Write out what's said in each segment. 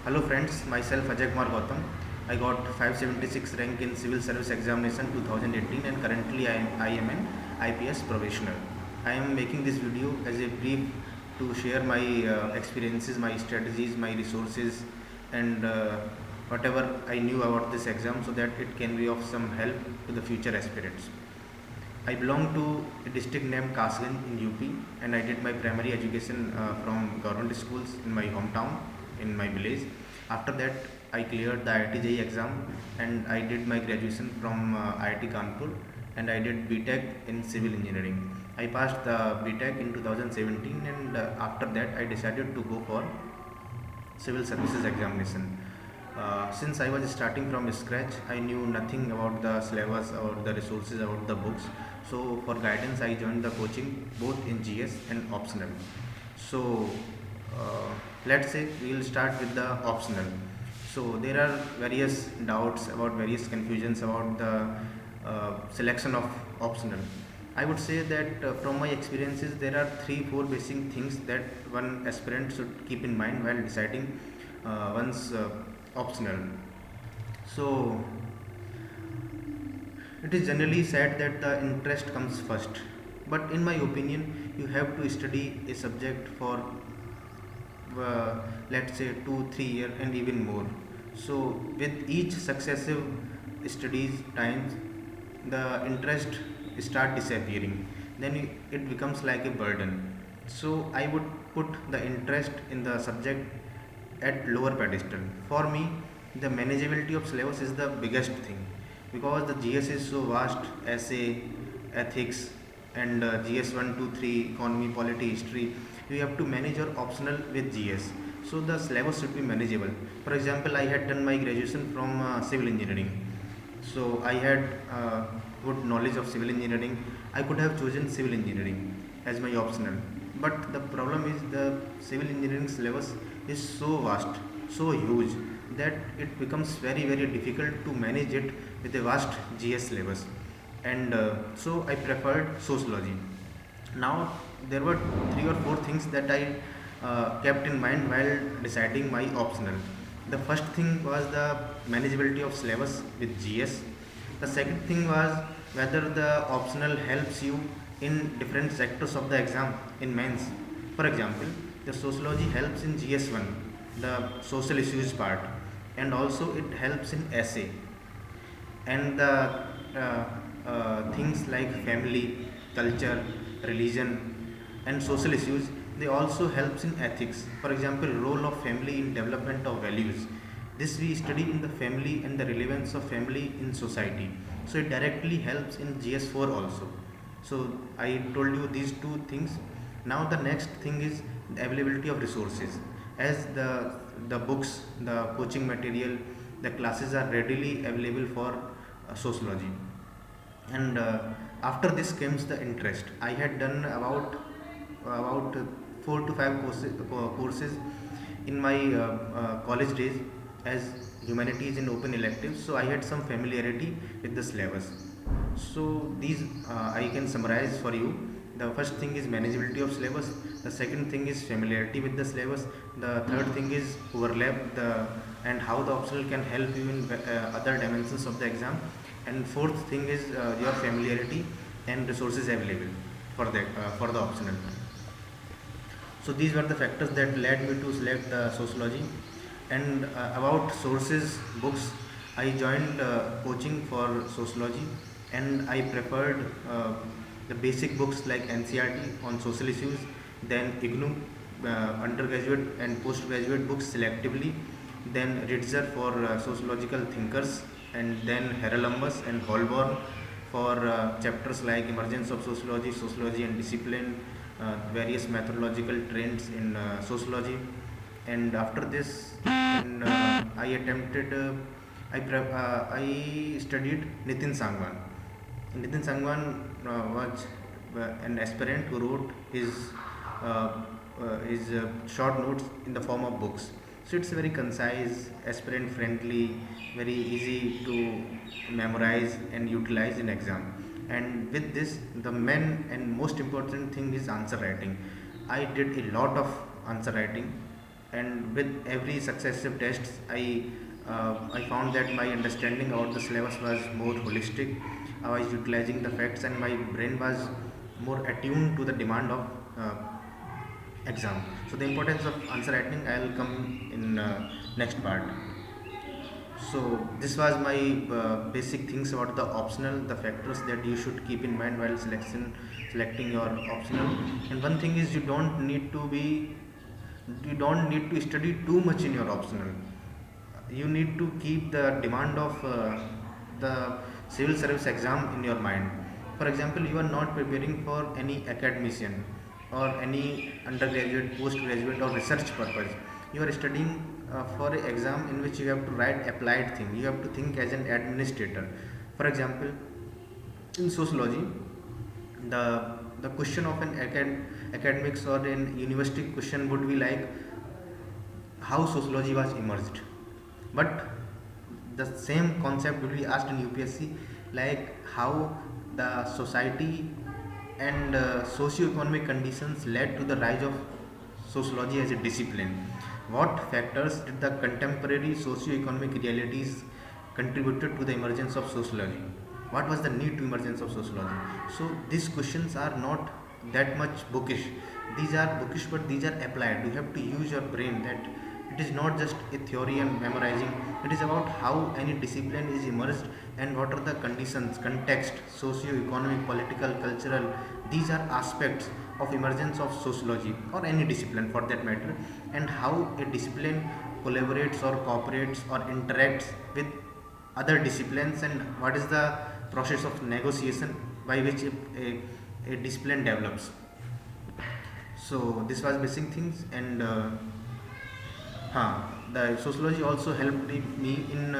Hello friends, myself Ajay Kumar Gautam. I got 576 rank in Civil Service Examination 2018 and currently I am an IPS professional. I am making this video as a brief to share my experiences, my strategies, my resources and whatever I knew about this exam so that it can be of some help to the future aspirants. I belong to a district named Kasganj in UP and I did my primary education from government schools in my hometown, in my village. After that, I cleared the IIT JEE exam and I did my graduation from IIT Kanpur and I did BTech in civil engineering. I passed the BTech in 2017 and after that I decided to go for civil services examination. Since I was starting from scratch, I knew nothing about the syllabus or the resources about the books. So for guidance, I joined the coaching both in GS and optional. So let's say we will start with the optional. So there are various doubts about various confusions about the selection of optional. I would say that from my experiences, there are three, four basic things that one aspirant should keep in mind while deciding one's optional. So it is generally said that the interest comes first, but in my opinion, you have to study a subject for let's say 2 3 years and even more. So with each successive studies times, the interest start disappearing, then it becomes like a burden. So I would put the interest in the subject at lower pedestal. For me, the manageability of syllabus is the biggest thing because the GS is so vast, essay, ethics, and GS 1, 2, 3, economy, polity, history. You have to manage your optional with GS. So the syllabus should be manageable. For example, I had done my graduation from civil engineering. So I had good knowledge of civil engineering. I could have chosen civil engineering as my optional. But the problem is the civil engineering syllabus is so vast, so huge that it becomes very difficult to manage it with a vast GS syllabus. And so I preferred sociology. Now there were three or four things that I kept in mind while deciding my optional. The first thing was the manageability of syllabus with GS. The second thing was whether the optional helps you in different sectors of the exam in mains. For example, the sociology helps in GS1, the social issues part, and also it helps in essay. And the things like family, culture, religion, and social issues, they also helps in ethics. For example, role of family in development of values. This we study in the family and the relevance of family in society. So it directly helps in GS4 also. So I told you these two things. Now the next thing is the availability of resources. As the books, the coaching material, the classes are readily available for sociology. And after this comes the interest. I had done about 4 to 5 courses in my college days as humanities in open electives, so I had some familiarity with the syllabus. So these I can summarize for you. The first thing is manageability of syllabus, the second thing is familiarity with the syllabus, the third thing is overlap the and how the optional can help you in other dimensions of the exam, and fourth thing is your familiarity and resources available for the optional. So these were the factors that led me to select sociology. And about sources, books, I joined coaching for sociology, and I preferred the basic books like NCRT on social issues, then IGNU undergraduate and postgraduate books selectively, then Ritzer for sociological thinkers, and then Herolumbus and Holborn for chapters like emergence of sociology, sociology and discipline, various methodological trends in sociology. And after this, I attempted, I studied Nitin Sangwan. Nitin Sangwan was an aspirant who wrote his short notes in the form of books. So it's very concise, aspirant friendly, very easy to memorize and utilize in exam. And with this, the main and most important thing is answer writing. I did a lot of answer writing And with every successive tests, I found that my understanding about the syllabus was more holistic. I was utilizing the facts, and my brain was more attuned to the demand of exam. So the importance of answer writing I will come in next part. So this was my basic things about the optional, the factors that you should keep in mind while selecting your optional. And one thing is you don't need to study too much in your optional. You need to keep the demand of the civil service exam in your mind. For example, you are not preparing for any academician or any undergraduate, postgraduate, or research purpose. You are studying for an exam in which you have to write applied thing. You have to think as an administrator. For example, in sociology, the question of an academics or an university question would be like how sociology was emerged. But the same concept will be asked in UPSC, like how the society and socio-economic conditions led to the rise of sociology as a discipline. What factors did the contemporary socio-economic realities contributed to the emergence of sociology? What was the need to emergence of sociology? So these questions are not that much bookish. These are bookish, but these are applied. You have to use your brain. That it is not just a theory and memorizing. It is about how any discipline is emerged and what are the conditions, context, socio-economic, political, cultural. These are aspects of emergence of sociology or any discipline for that matter, and how a discipline collaborates or cooperates or interacts with other disciplines, and what is the process of negotiation by which a discipline develops. So this was basic things. And the sociology also helped me in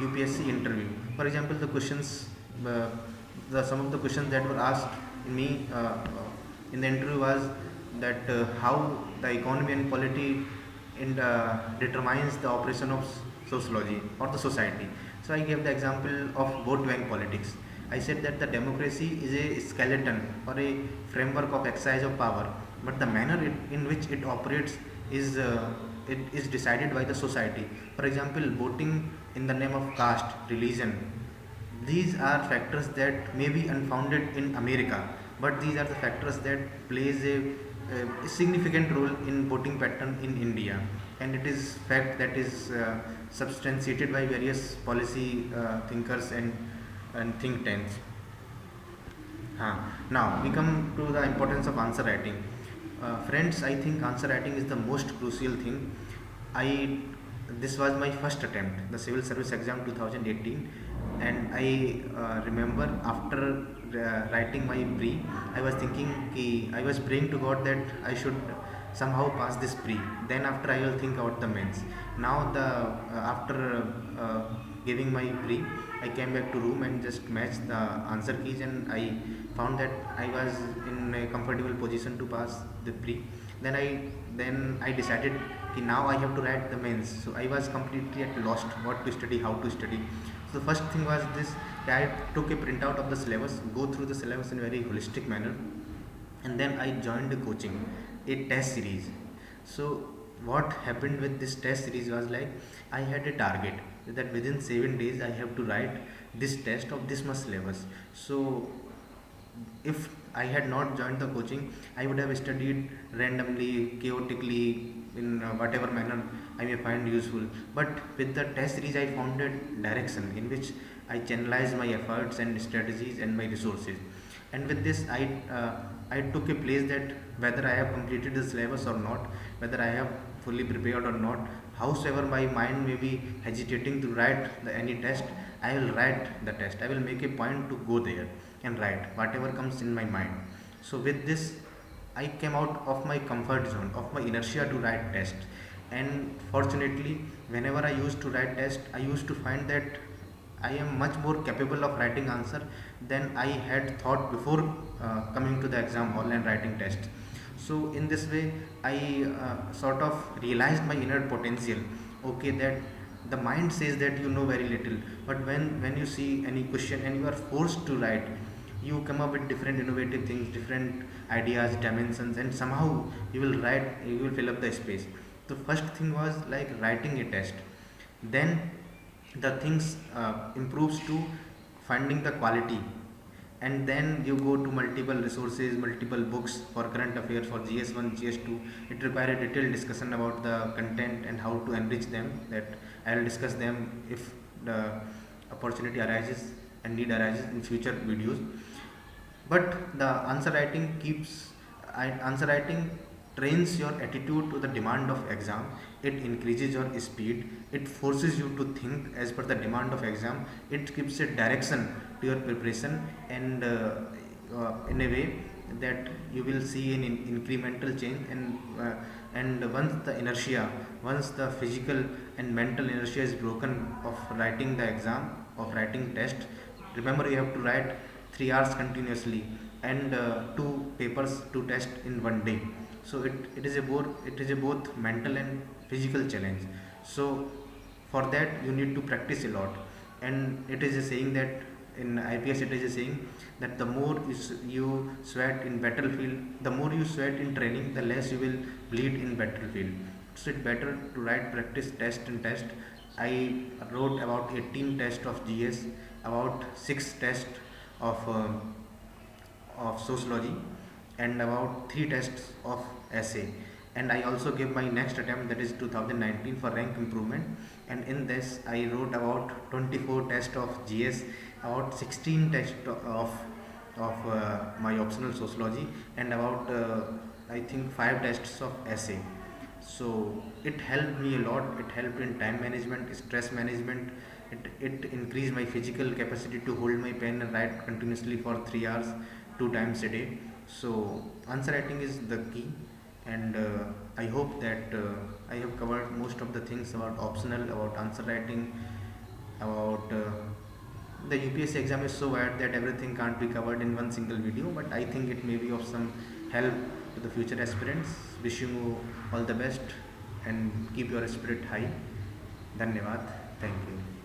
UPSC interview. For example, the questions, some of the questions that were asked me in the interview was that how the economy and polity determines the operation of sociology or the society. So I gave the example of vote bank politics. I said that the democracy is a skeleton or a framework of exercise of power, but the manner in which it operates is it is decided by the society. For example, voting in the name of caste, religion. These are factors that may be unfounded in America, but these are the factors that plays a significant role in voting pattern in India, and it is fact that is substantiated by various policy thinkers and think tanks. Now we come to the importance of answer writing. Friends, I think answer writing is the most crucial thing. I This was my first attempt, the civil service exam 2018, and I remember after writing my pre, I was thinking I was praying to God that I should somehow pass this pre. Then after I will think about the mains. Now the after giving my pre, I came back to room and just matched the answer keys, and I found that I was in a comfortable position to pass the pre. Then I decided कि now I have to write the mains. So I was completely at lost what to study, how to study. So the first thing was this: I took a printout of the syllabus, go through the syllabus in a very holistic manner, and then I joined the coaching, a test series. So what happened with this test series was like I had a target that within 7 days I have to write this test of this much syllabus. So if I had not joined the coaching, I would have studied randomly, chaotically, in whatever manner I may find useful. But with the test series, I found a direction in which I channelized my efforts and strategies and my resources. And with this, I took a place that whether I have completed the syllabus or not, whether I have fully prepared or not, howsoever my mind may be hesitating to write any test, I will write the test. I will make a point to go there and write whatever comes in my mind. So with this, I came out of my comfort zone, of my inertia to write test. And fortunately, whenever I used to write test, I used to find that I am much more capable of writing answer than I had thought before coming to the exam hall and writing test. So in this way, I sort of realized my inner potential. Okay, that the mind says that you know very little, but when you see any question and you are forced to write, you come up with different innovative things, different ideas, dimensions, and somehow you will write, you will fill up the space. The first thing was like writing a test. Then the things improves to finding the quality, and then you go to multiple resources, multiple books for current affairs for GS1, GS2. It require a detailed discussion about the content and how to enrich them. That I'll discuss them if the opportunity arises and need arises in future videos. But the answer writing answer writing trains your attitude to the demand of exam. It increases your speed, it forces you to think as per the demand of exam, it gives a direction to your preparation, and in a way that you will see an incremental change. And once the physical and mental inertia is broken of writing the exam, of writing test. Remember, you have to write 3 hours continuously, and two tests in one day. So it is a both mental and physical challenge. So for that you need to practice a lot. And it is a saying that in IPS, it is a saying that the more you sweat in battlefield, the more you sweat in training, the less you will bleed in battlefield. So it's better to write, practice, test and test. I wrote about 18 tests of GS, about 6 tests of sociology, and about 3 tests of essay. And I also gave my next attempt, that is 2019, for rank improvement. And in this I wrote about 24 tests of GS, about 16 tests of my optional sociology, and about I think 5 tests of essay. So it helped me a lot. It helped in time management, stress management. It increased my physical capacity to hold my pen and write continuously for 3 hours, 2 times a day. So answer writing is the key. And I hope that I have covered most of the things about optional, about answer writing, about the UPSC exam is so wide that everything can't be covered in one single video, but I think it may be of some help to the future aspirants. Wishing you all the best and keep your spirit high. Dhanyavad. Thank you.